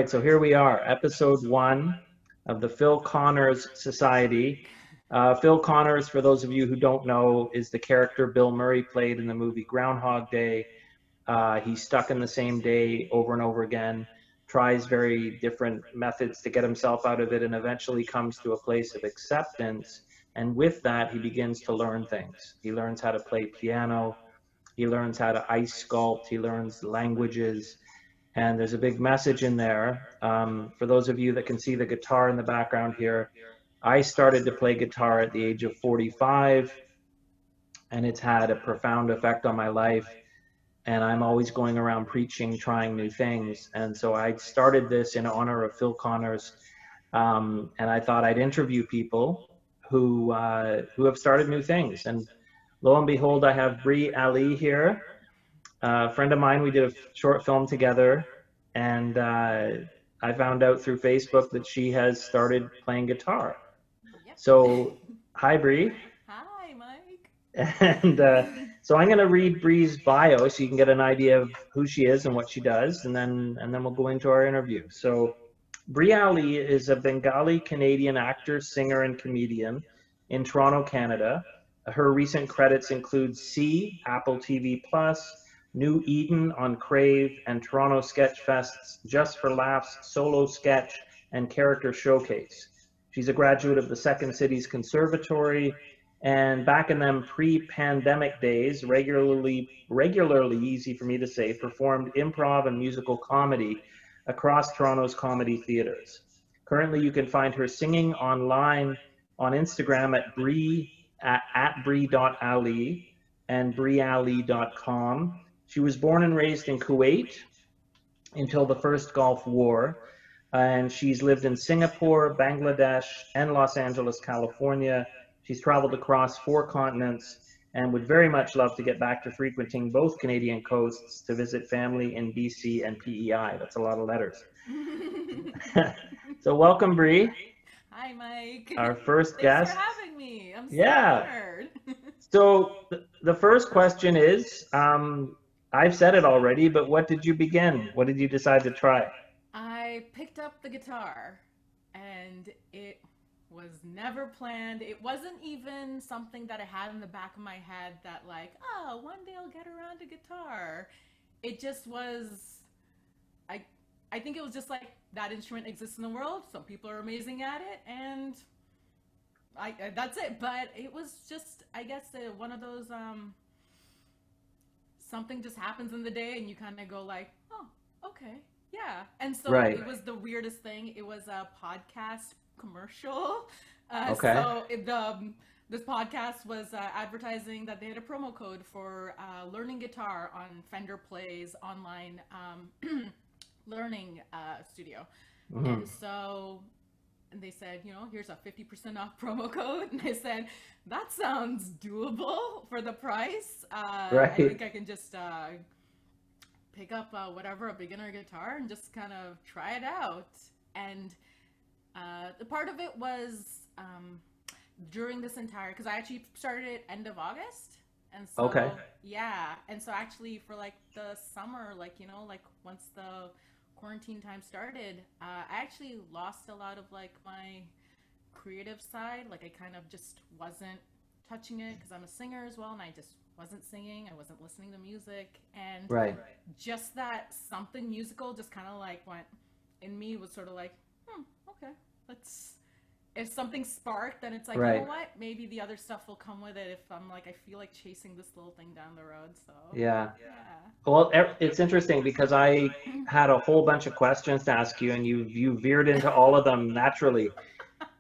right, so here we are, episode 1 of the Phil Connors Society. Phil Connors, for those of you who don't know, is the character Bill Murray played in the movie Groundhog Day. He's stuck in the same day over and over again, tries very different methods to get himself out of it, and eventually comes to a place of acceptance. And with that, he begins to learn things. He learns how to play piano. He learns how to ice sculpt. He learns languages. And there's a big message in there. For those of you that can see the guitar in the background here, I started to play guitar at the age of 45, and it's had a profound effect on my life. And I'm always going around preaching, trying new things. And so I started this in honor of Phil Connors. And I thought I'd interview people who have started new things. And lo and behold, I have Bree Ali here. A friend of mine, we did a short film together, and I found out through Facebook that she has started playing guitar. Yep. So, hi, Bree. Hi, Mike. And so I'm going to read Bree's bio so you can get an idea of who she is and what she does, and then we'll go into our interview. So, Bree Ali is a Bengali Canadian actor, singer, and comedian in Toronto, Canada. Her recent credits include C, Apple TV Plus, New Eden on Crave, and Toronto Sketch Fest's Just for Laughs solo sketch and character showcase. She's a graduate of the Second Cities Conservatory, and back in them pre-pandemic days, regularly, easy for me to say, performed improv and musical comedy across Toronto's comedy theaters. Currently, you can find her singing online on Instagram at Bree.ali and breeali.com. She was born and raised in Kuwait until the first Gulf War, and she's lived in Singapore, Bangladesh, and Los Angeles, California. She's traveled across 4 continents and would very much love to get back to frequenting both Canadian coasts to visit family in BC and PEI. That's a lot of letters. So welcome, Bree. Hi, Mike. Our first Thanks guest. for having me. I'm so Yeah. honored. So the first question is, I've said it already, but what did you begin? What did you decide to try? I picked up the guitar, and it was never planned. It wasn't even something that I had in the back of my head that, like, oh, one day I'll get around to guitar. It just was. I think it was just like that instrument exists in the world. Some people are amazing at it, and that's it. But it was just, I guess, one of those something just happens in the day, and you kind of go like, oh, okay, yeah. And so Right. it was the weirdest thing. It was a podcast commercial. Okay. So this podcast was advertising that they had a promo code for learning guitar on Fender Play's online learning studio. Mhm. And so they said, here's a 50% off promo code. And I said, that sounds doable for the price. I Right. think I can just pick up whatever, a beginner guitar, and just kind of try it out. And the part of it was during this entire, because I actually started it end of August. And so, Okay. yeah. And so actually for like the summer, like, like once the quarantine time started, I actually lost a lot of like my creative side. Like I kind of just wasn't touching it because I'm a singer as well, and I just wasn't singing. I wasn't listening to music, and Right. just that something musical just kind of like went in me, was sort of like, okay, let's. If something sparked, then it's like, Right. you know what? Maybe the other stuff will come with it. If I'm like, I feel like chasing this little thing down the road. So Yeah. yeah. Well, it's interesting because I had a whole bunch of questions to ask you, and you veered into all of them naturally.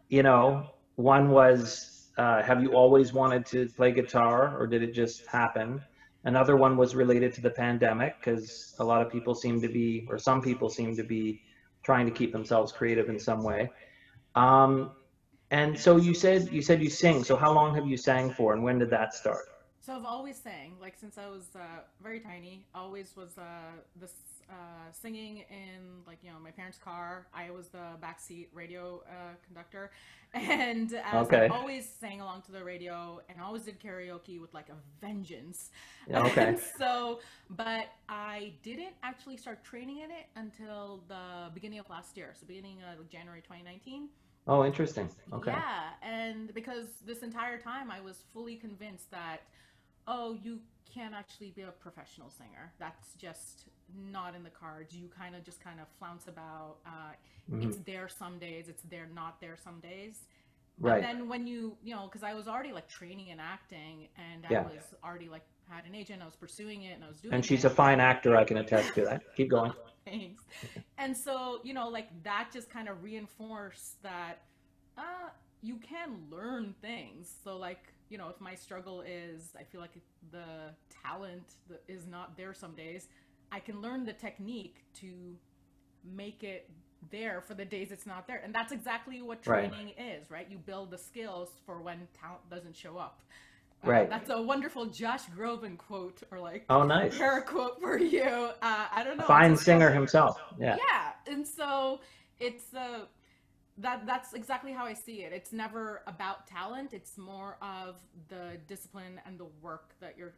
One was, have you always wanted to play guitar, or did it just happen? Another one was related to the pandemic, because a lot of people seem to be, or some people seem to be, trying to keep themselves creative in some way. And so you sing. So how long have you sang for, and when did that start? So I've always sang, like since I was very tiny. Always was this singing in, like, you know, my parents' car. I was the backseat radio conductor, and so I Okay. always sang along to the radio and always did karaoke with like a vengeance. Yeah, And okay. so, but I didn't actually start training in it until the beginning of last year, so beginning of January 2019. Oh, interesting. Okay. Yeah, and because this entire time I was fully convinced that, oh, you can't actually be a professional singer. That's just not in the cards. You kind of just kind of flounce about. It's Hmm. there some days, it's there not there some days. And Right. then when you know, because I was already like training and acting, and I Yeah. was already like had an agent, I was pursuing it, and I was And doing she's a it. fine actor. I can attest to that. Keep going. Thanks. And so, you know, like that just kind of reinforced that uh, you can learn things. So, like, you know, if my struggle is, I feel like the talent is not there some days, I can learn the technique to make it there for the days it's not there. And that's exactly what Right. training is, right? You build the skills for when talent doesn't show up. Right. That's a wonderful Josh Groban quote, or like Oh, nice. her quote for you. I don't A know. It's fine a singer struggle. himself. Yeah. Yeah, and so it's that's exactly how I see it. It's never about talent. It's more of the discipline and the work that you're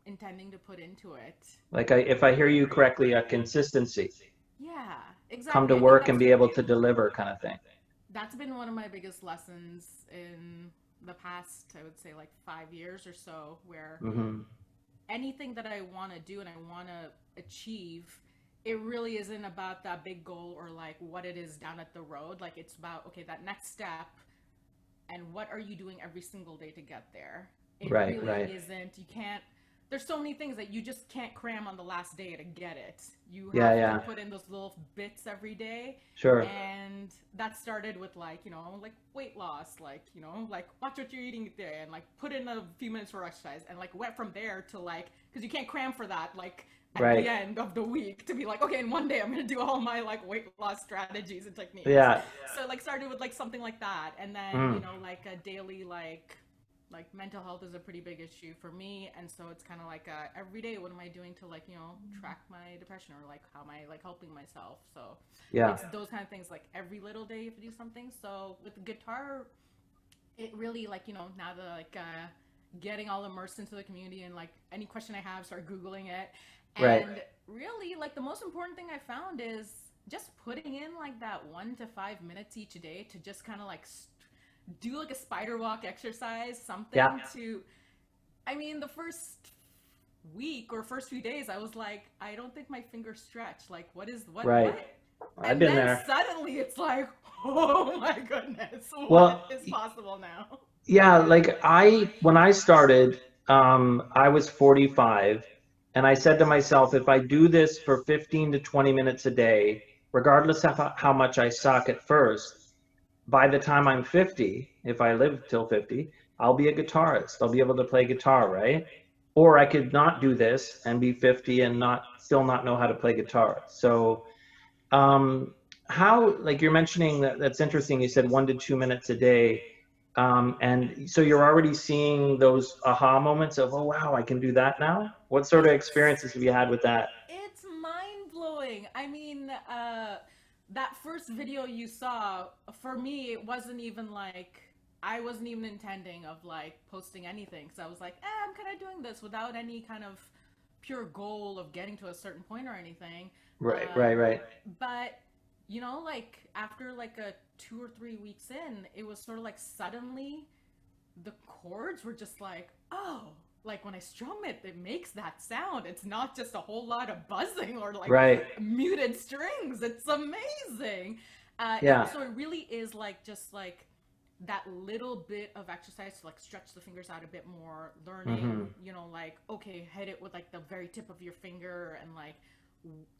intending to put into it. Like if I hear you correctly, a consistency. Yeah, Come to exactly. I think work and be able to deliver kind of thing. that's been one of my biggest lessons in the past, I would say, like 5 years or so, where Hmm. anything that I want to do and I want to achieve, it really isn't about that big goal or like what it is down at the road. Like it's about, okay, that next step, and what are you doing every single day to get there. It Right. really Right. isn't, you can't, there's so many things that you just can't cram on the last day to get it. You Yeah. have to Yeah. put in those little bits every day. Sure. And that started with, like, you know, like weight loss, like, you know, like watch what you're eating today and like put in a few minutes for exercise, and like went from there to like, because you can't cram for that, like at the Right. end of the week to be like, okay, in one day I'm gonna do all my like weight loss strategies and techniques. Yeah. So like started with like something like that, and then, you Mm. know, like a daily like mental health is a pretty big issue for me, and so it's kind of like every day, what am I doing to, like, you know, track my depression, or like how am I like helping myself. So Yeah. it's those kind of things, like every little day you have to do something. So with the guitar, it really, like, you know, now that like getting all immersed into the community, and like any question I have, start googling it. Right. And really, like, the most important thing I found is just putting in like that 1 to 5 minutes each day to just kind of like do like a spider walk exercise, Yeah. something to, I mean, the first week or first few days I was like, I don't think my fingers stretch, like what is Right. what. I've And been then there. suddenly it's like, oh my goodness, what Well, is possible now? yeah, like when I started, I was 45, and I said to myself, if I do this for 15 to 20 minutes a day, regardless of how much I suck at first, by the time I'm 50, if I live till 50, I'll be a guitarist. I'll be able to play guitar, right? Or I could not do this and be 50 and still not know how to play guitar. So, um, how, like you're mentioning that's interesting. You said 1 to 2 minutes a day. And so you're already seeing those aha moments of, oh, wow, I can do that now. What sort of It's experiences have you had with that? it's mind blowing. I mean, that first video you saw, for me, it wasn't even like, I wasn't even intending of like posting anything, because I was like, I'm kind of doing this without any kind of pure goal of getting to a certain point or anything. Right, Uh, right, right. but you know, like after like a 2 or 3 weeks in, it was sort of like suddenly the chords were just like, oh, like when I strum it, it makes that sound. It's not just a whole lot of buzzing or like Right. muted strings. It's amazing. Yeah. So it really is like just like that little bit of exercise to like stretch the fingers out a bit more, Hmm. learning, you know, like, okay, hit it with like the very tip of your finger, and like,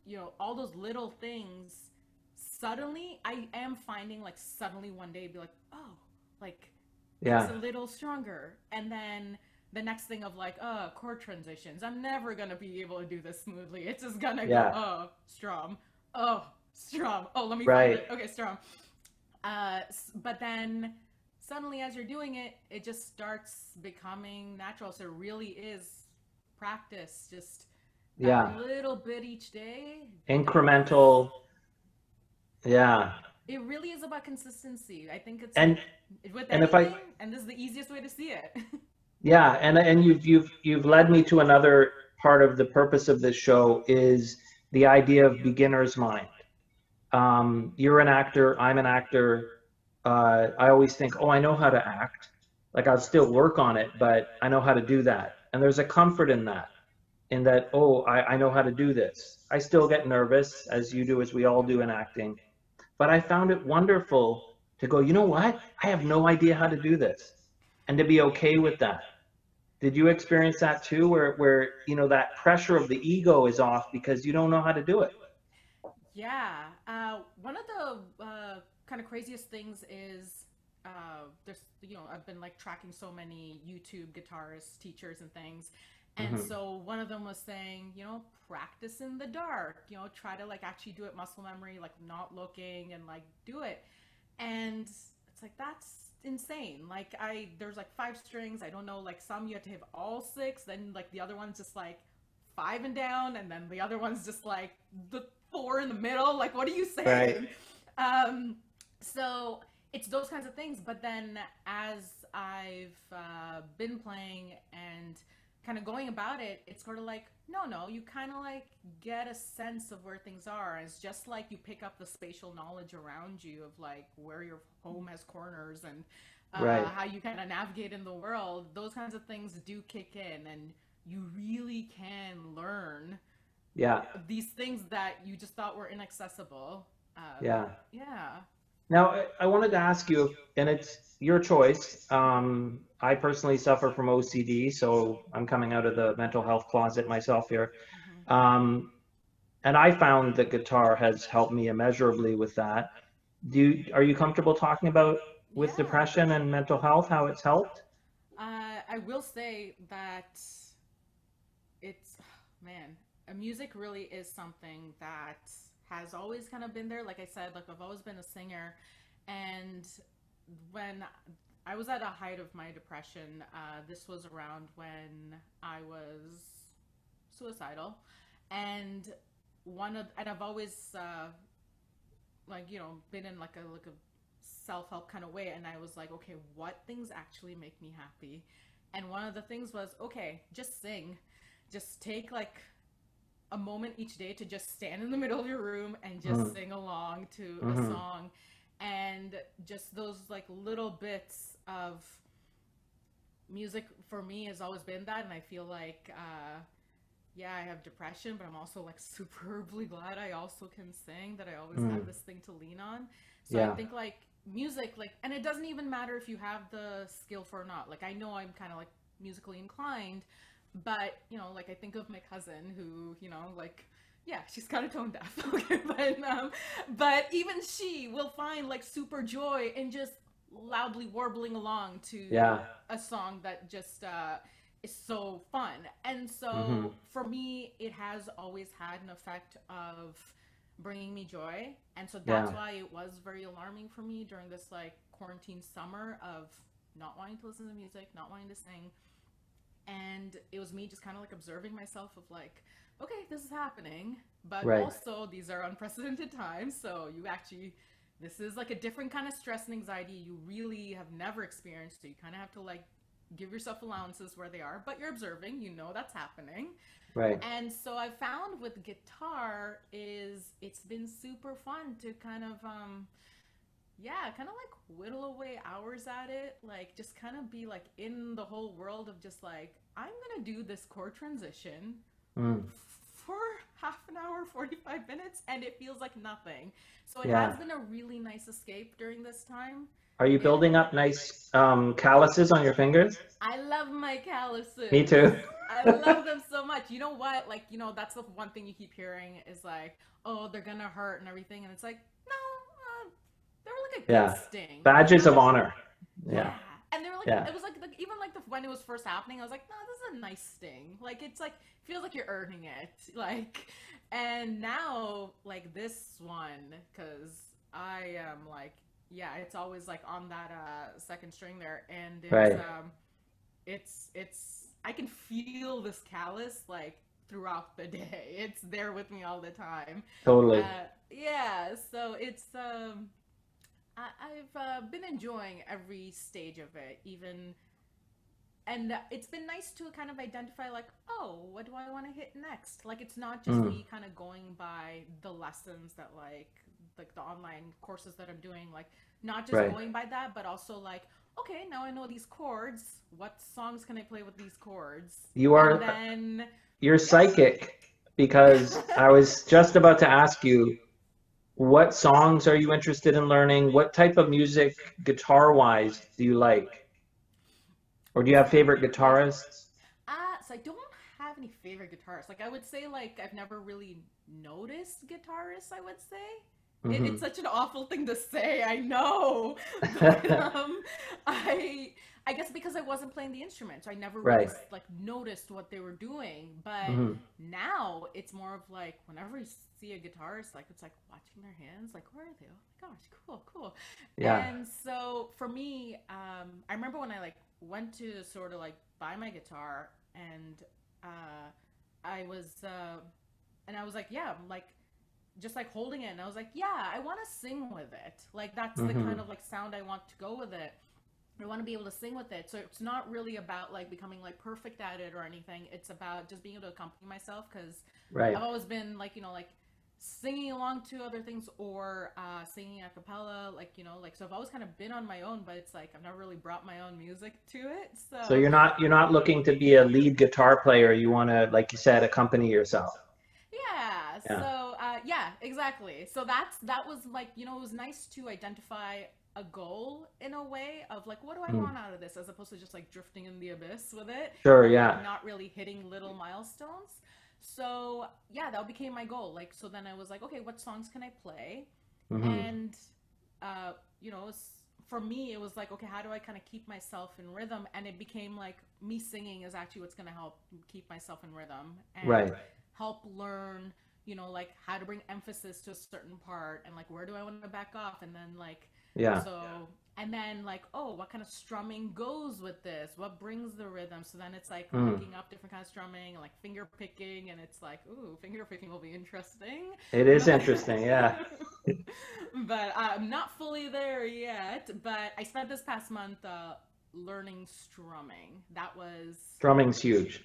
you know, all those little things. Suddenly, I am finding like suddenly one day be like, oh, like it's Yeah. a little stronger. And then the next thing of like, chord transitions. I'm never gonna be able to do this smoothly. It's just gonna go, Yeah. strum, oh, strum. Oh, let me find Right. it. Okay, strum. But then suddenly, as you're doing it, it just starts becoming natural. So it really is practice, just that Yeah. little bit each day, Incremental. Yeah. it really is about consistency. I think it's And like with and if I anything, and this is the easiest way to see it. Yeah, and you've led me to another part of the purpose of this show is the idea of beginner's mind. You're an actor, I'm an actor. I always think, oh, I know how to act. Like I'll still work on it, but I know how to do that. And there's a comfort in that, oh, I know how to do this. I still get nervous, as you do, as we all do in acting. But I found it wonderful to go, you know what? I have no idea how to do this. And to be okay with that. Did you experience that too, where that pressure of the ego is off because you don't know how to do it? Yeah. One of the kind of craziest things is there's, I've been like tracking so many YouTube guitarist teachers and things. And Hmm. so one of them was saying, practice in the dark, try to like actually do it muscle memory, like not looking and like do it. And it's like, that's insane. Like there's like five strings. I don't know, like some you have to hit all six, then like the other one's just like five and down, and then the other one's just like the four in the middle. Like, what are you Right. saying? Um, so it's those kinds of things. But then as I've been playing and kind of going about it, it's sort of like, no, you kind of like get a sense of where things are. It's just like you pick up the spatial knowledge around you of like where your home has corners and Right. how you kind of navigate in the world. Those kinds of things do kick in, and you really can learn Yeah. these things that you just thought were inaccessible. Yeah. Yeah. Now, I wanted to ask you, and it's your choice. I personally suffer from OCD, so I'm coming out of the mental health closet myself here. Hmm. Um, and I found that guitar has helped me immeasurably with that. Are you comfortable talking about with Yeah. depression and mental health, how it's helped? I will say that it's, man, music really is something that has always kind of been there. Like I said, like I've always been a singer. And when I was at a height of my depression, this was around when I was suicidal. And and I've always like been in like a self-help kind of way, and I was like, okay, what things actually make me happy? And one of the things was, okay, just sing, just take like a moment each day to just stand in the middle of your room and just Mm-hmm. sing along to a Mm-hmm. song. And just those like little bits of music for me has always been that. And I feel like yeah, I have depression, but I'm also like superbly glad I also can sing, that I always have Mm. this thing to lean on. So I Yeah. think like music, like, and it doesn't even matter if you have the skill for or not. Like, I know I'm kind of like musically inclined, but like I think of my cousin who, like, yeah, she's kind of tone deaf. Okay, but even she will find like super joy in just loudly warbling along to Yeah. a song that just is so fun. And Mm-hmm. so for me, it has always had an effect of bringing me joy. And so that's Yeah. why it was very alarming for me during this like quarantine summer of not wanting to listen to music, not wanting to sing. And it was me just kind of like observing myself of like, okay, this is happening, but Right. also these are unprecedented times. So you actually, this is like a different kind of stress and anxiety you really have never experienced. So you kind of have to like give yourself allowances where they are, but you're observing, that's happening. Right. And so I found with guitar is it's been super fun to kind of yeah, kind of like whittle away hours at it, like just kind of be like in the whole world of just like, I'm gonna do this chord transition Mm. for half an hour, 45 minutes, and it feels like nothing. So it has Yeah. been a really nice escape during this time. Are you It, building up nice calluses on your fingers? I love my Me calluses. too. I love them so much. You know what? Like, that's the one thing you keep hearing is like, oh, they're gonna hurt and everything. And it's like, no, they were like a good Yeah. sting, Badges of honor. Yeah. Yeah. And they were like, Yeah. it was like, even like when it was first happening, I was like, no, this is a nice sting. Like, it's like, feels like you're earning it. Like, and now, like this one, because I am like, yeah, it's always like on that second string there. And Right. it's, I can feel this callus like throughout the day. It's there with me all the time. Totally. Yeah, so I've been enjoying every stage of it, even, and it's been nice to kind of identify like, oh, what do I want to hit next? Like, it's not just me kind of going by the lessons that like the online courses that I'm doing, like not just going by that, but also like, okay, now I know these chords. What songs can I play with these chords? You're psychic, because I was just about to ask you, what songs are you interested in learning? What type of music, guitar-wise, do you like? Or do you have favorite guitarists? So I don't have any favorite guitarists. Like, I would say, like, I've never really noticed guitarists, I would say. It's such an awful thing to say, I know. But I guess because I wasn't playing the instrument, so I never really like noticed what they were doing. But now it's more of like, whenever you see a guitarist, like, it's like watching their hands, like, where are they? Oh my gosh, cool. Yeah. And so for me, I remember when I like went to sort of like buy my guitar, and I was like, yeah, I'm like, just like holding it, and I was like, yeah, I want to sing with it. Like, that's the kind of like sound I want to go with it. I want to be able to sing with it. So it's not really about like becoming like perfect at it or anything. It's about just being able to accompany myself, because I've always been like, you know, like singing along to other things, or singing a cappella, like, you know, like, so I've always kind of been on my own, but it's like I've never really brought my own music to it. So you're not looking to be a lead guitar player. You want to, like you said, accompany yourself. Yeah. So yeah, exactly. So that was like, you know, it was nice to identify a goal in a way of like, what do I want out of this, as opposed to just like drifting in the abyss with it. Sure. And, Yeah. like, not really hitting little milestones. So yeah, that became my goal. Like, so then I was like, okay, what songs can I play? And you know, for me, it was like, okay, how do I kind of keep myself in rhythm? And it became like, me singing is actually what's going to help keep myself in rhythm, and help learn, you know, like how to bring emphasis to a certain part, and like, where do I want to back off, and then like, and then like, oh, what kind of strumming goes with this, what brings the rhythm. So then it's like looking up different kinds of strumming, and like finger picking, and it's like, ooh, finger picking will be interesting. It is interesting, yeah. But I'm not fully there yet, but I spent this past month learning strumming. Strumming's huge.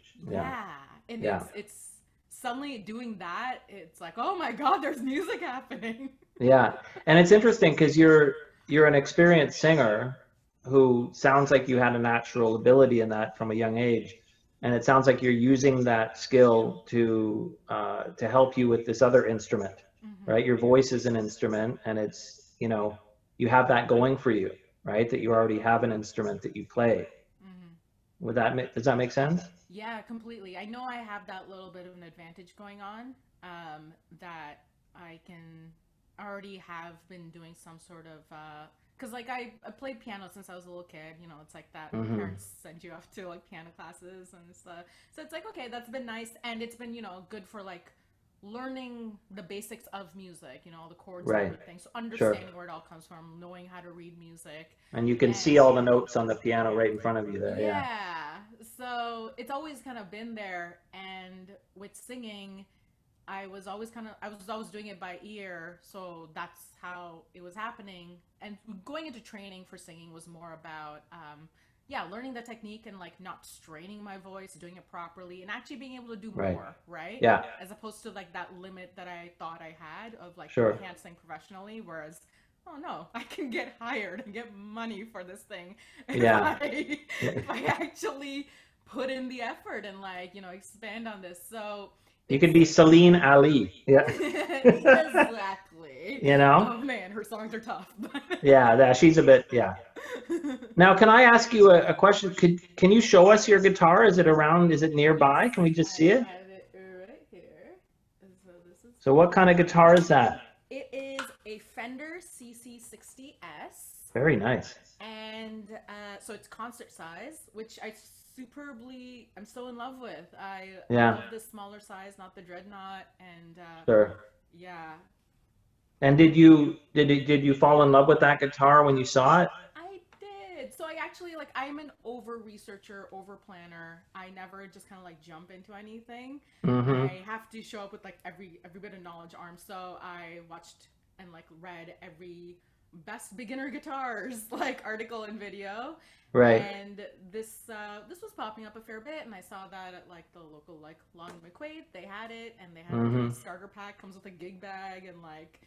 And it's suddenly doing that, it's like, oh my god, there's music happening. Yeah, and it's interesting because you're an experienced singer who sounds like you had a natural ability in that from a young age, and it sounds like you're using that skill to help you with this other instrument, right? Your voice is an instrument, and it's, you know, you have that going for you, right? That you already have an instrument that you play. Does that make sense? Yeah, completely. I know I have that little bit of an advantage going on, that I can already have been doing some sort of, because like I played piano since I was a little kid, you know, it's like that parents send you off to like piano classes and stuff. So it's like, okay, that's been nice, and it's been, you know, good for like learning the basics of music, you know, all the chords and everything. So understanding where it all comes from, knowing how to read music. And you can see all the notes on the piano right in front of you there. Yeah. So it's always kind of been there. And with singing, I was always doing it by ear. So that's how it was happening. And going into training for singing was more about, learning the technique and like not straining my voice, doing it properly, and actually being able to do more, right? Yeah. As opposed to like that limit that I thought I had of like, I can't sing professionally, whereas, oh no, I can get hired and get money for this thing if I actually put in the effort and like, you know, expand on this. So you could be Celine Ali. Yeah. Exactly. You know? Oh man, her songs are tough. She's a bit, Now, can I ask you a question? Can you show us your guitar? Is it around? Is it nearby? Can we just see it? I have it right here. So what kind of guitar is that? It is a Fender CC60S. Very nice. And so it's concert size, which I'm so in love with. I love the smaller size, not the dreadnought, and yeah. And did you fall in love with that guitar when you saw it? I did. did. So I actually, like, I'm an over researcher, over planner. I never just kind of like jump into anything. Mm-hmm. I have to show up with like every bit of knowledge armed. So I watched and like read every best beginner guitars like article and video, Right. and this was popping up a fair bit, and I saw that at like the local like Long McQuaid they had it, and they had like Mm-hmm. a starter pack, comes with a gig bag and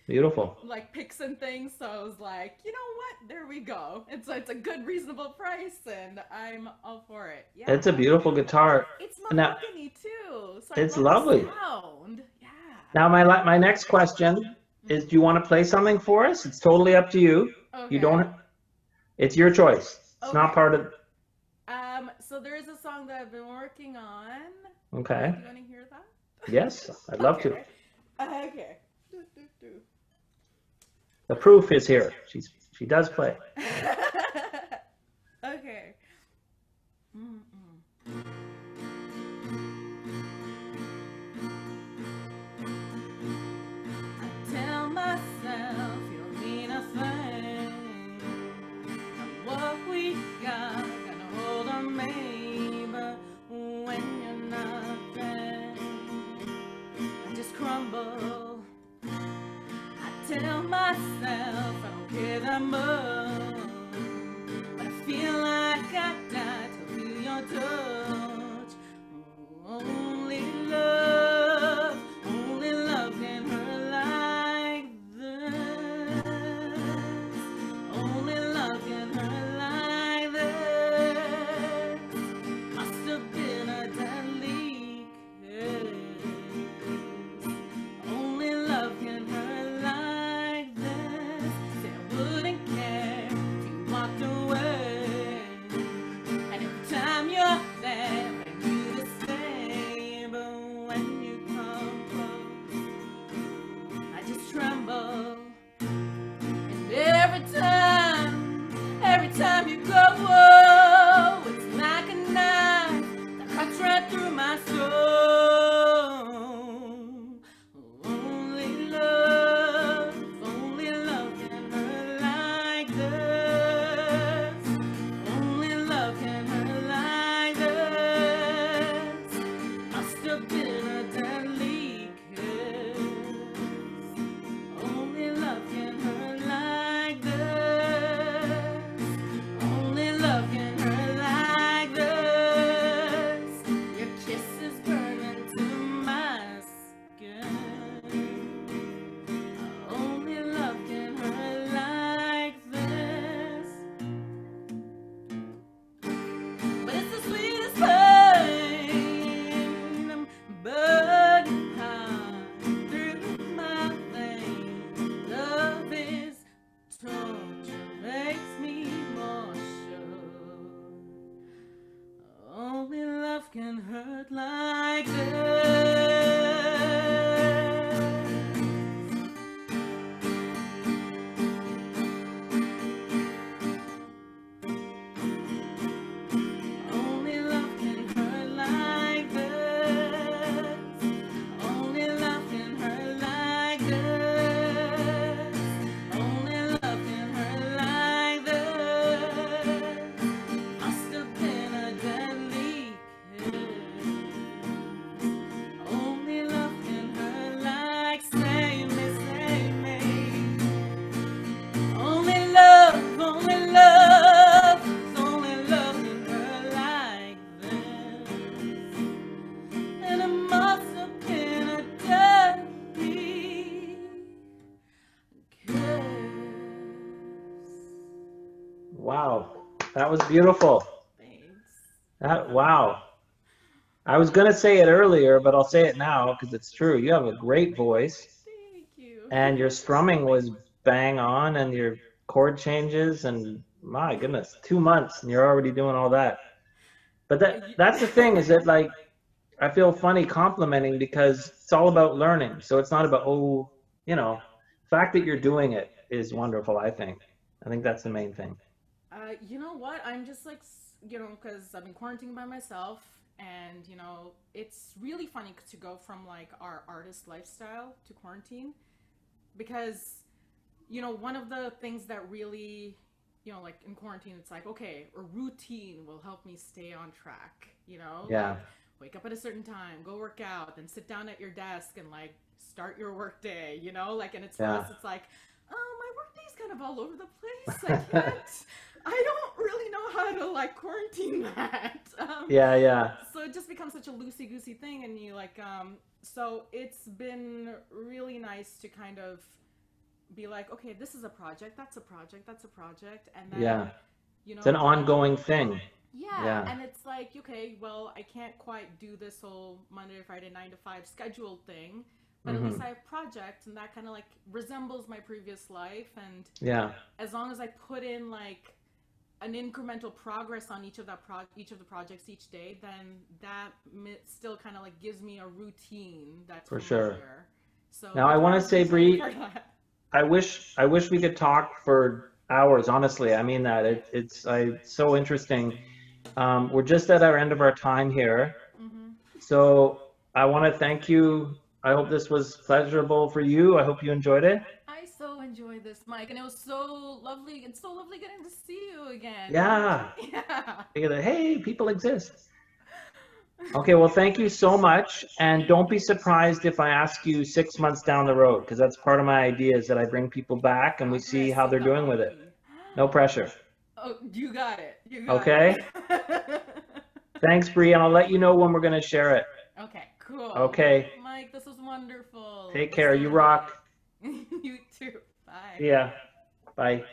Beautiful. like picks and things. So I was like, you know what, there we go. It's a good reasonable price, and I'm all for it. Yeah, It's a beautiful guitar. it's Now, mahogany too, so I it's love the lovely. sound. Yeah. Now, my next question is, do you want to play something for us? It's totally up to you. You Okay. don't, it's your choice. It's not Okay. part of, So there is a song that I've been working on. okay. Do you want to hear that? Yes, I'd love to. Okay. Okay. The proof is here. She does play. Okay. Mm-mm. I tell myself you don't mean a thing. And what we got gonna hold on, maybe when you're not there, I just crumble. I tell myself I don't care that much, but I feel like I died to feel your touch. Only love can hurt like this. Only love can hurt like this. Must have been a deadly kiss. Only love can hurt like this. Said I wouldn't care if you walked away, and every time you're there, I knew to stay. But when you come close, I just tremble. And every time you go, whoa, it's like a knife that cuts right through my soul. Only love can hurt like this. Only love can hurt like this. Must have been a deadly kiss. Only love can hurt like this. Only love can hurt like this. Your kiss is burning to my skin. Only love can hurt like this. But it's the sweetest pain. I'm burning hot through my veins. Love is torture, makes me more sure. Only love can hurt like this. Only love can hurt like this. Only love can hurt like this. Only love can hurt like this. Must have been a deadly kiss. Only love can hurt like, save me. Only love can hurt like this. And it must have been a deadly kiss. Wow. That was beautiful. Thanks. Wow. I was going to say it earlier, but I'll say it now because it's true. You have a great voice, Thank you. and your strumming was bang on, and your chord changes, and my goodness, 2 months and you're already doing all that. But that's the thing, is that, like, I feel funny complimenting because it's all about learning. So it's not about, oh, the fact that you're doing it is wonderful, I think. I think that's the main thing. You know what? I'm just like, because I've been quarantining by myself, and it's really funny to go from like our artist lifestyle to quarantine, because one of the things that really you know, like in quarantine, it's like, okay, a routine will help me stay on track, you know? Yeah. Like, wake up at a certain time, go work out, then sit down at your desk and like start your work day, you know? Like, and it's for Yeah. us, it's like, oh, my work day's kind of all over the place. I don't really know how to like quarantine that. Yeah, yeah. So it just becomes such a loosey goosey thing, and you like, so it's been really nice to kind of be like, okay, this is a project, that's a project, that's a project, and then, Yeah. you know, It's an ongoing thing. yeah, Yeah. and it's like, okay, well, I can't quite do this whole Monday to Friday 9 to 5 scheduled thing, but at least I have projects, and that kind of like resembles my previous life, and Yeah. as long as I put in like an incremental progress on each of the projects each day, then that still kind of like gives me a routine that's For familiar. sure. So Now I want to say, Bree, I wish we could talk for hours. Honestly, I mean that. It's so interesting. We're just at our end of our time here, so I want to thank you. I hope this was pleasurable for you. I hope you enjoyed it. I so enjoyed this, Mike, and it was so lovely. It's so lovely getting to see you again. Yeah. Yeah. Hey, people exist. Okay, well, thank you so much. And don't be surprised if I ask you 6 months down the road, because that's part of my idea is that I bring people back and we see how they're doing with it. No pressure. Oh, you got it. You got Okay? it. Thanks, Bree, and I'll let you know when we're going to share it. Okay, cool. Okay. Mike, this was wonderful. Take care. You rock. You too. Bye. Yeah. Bye.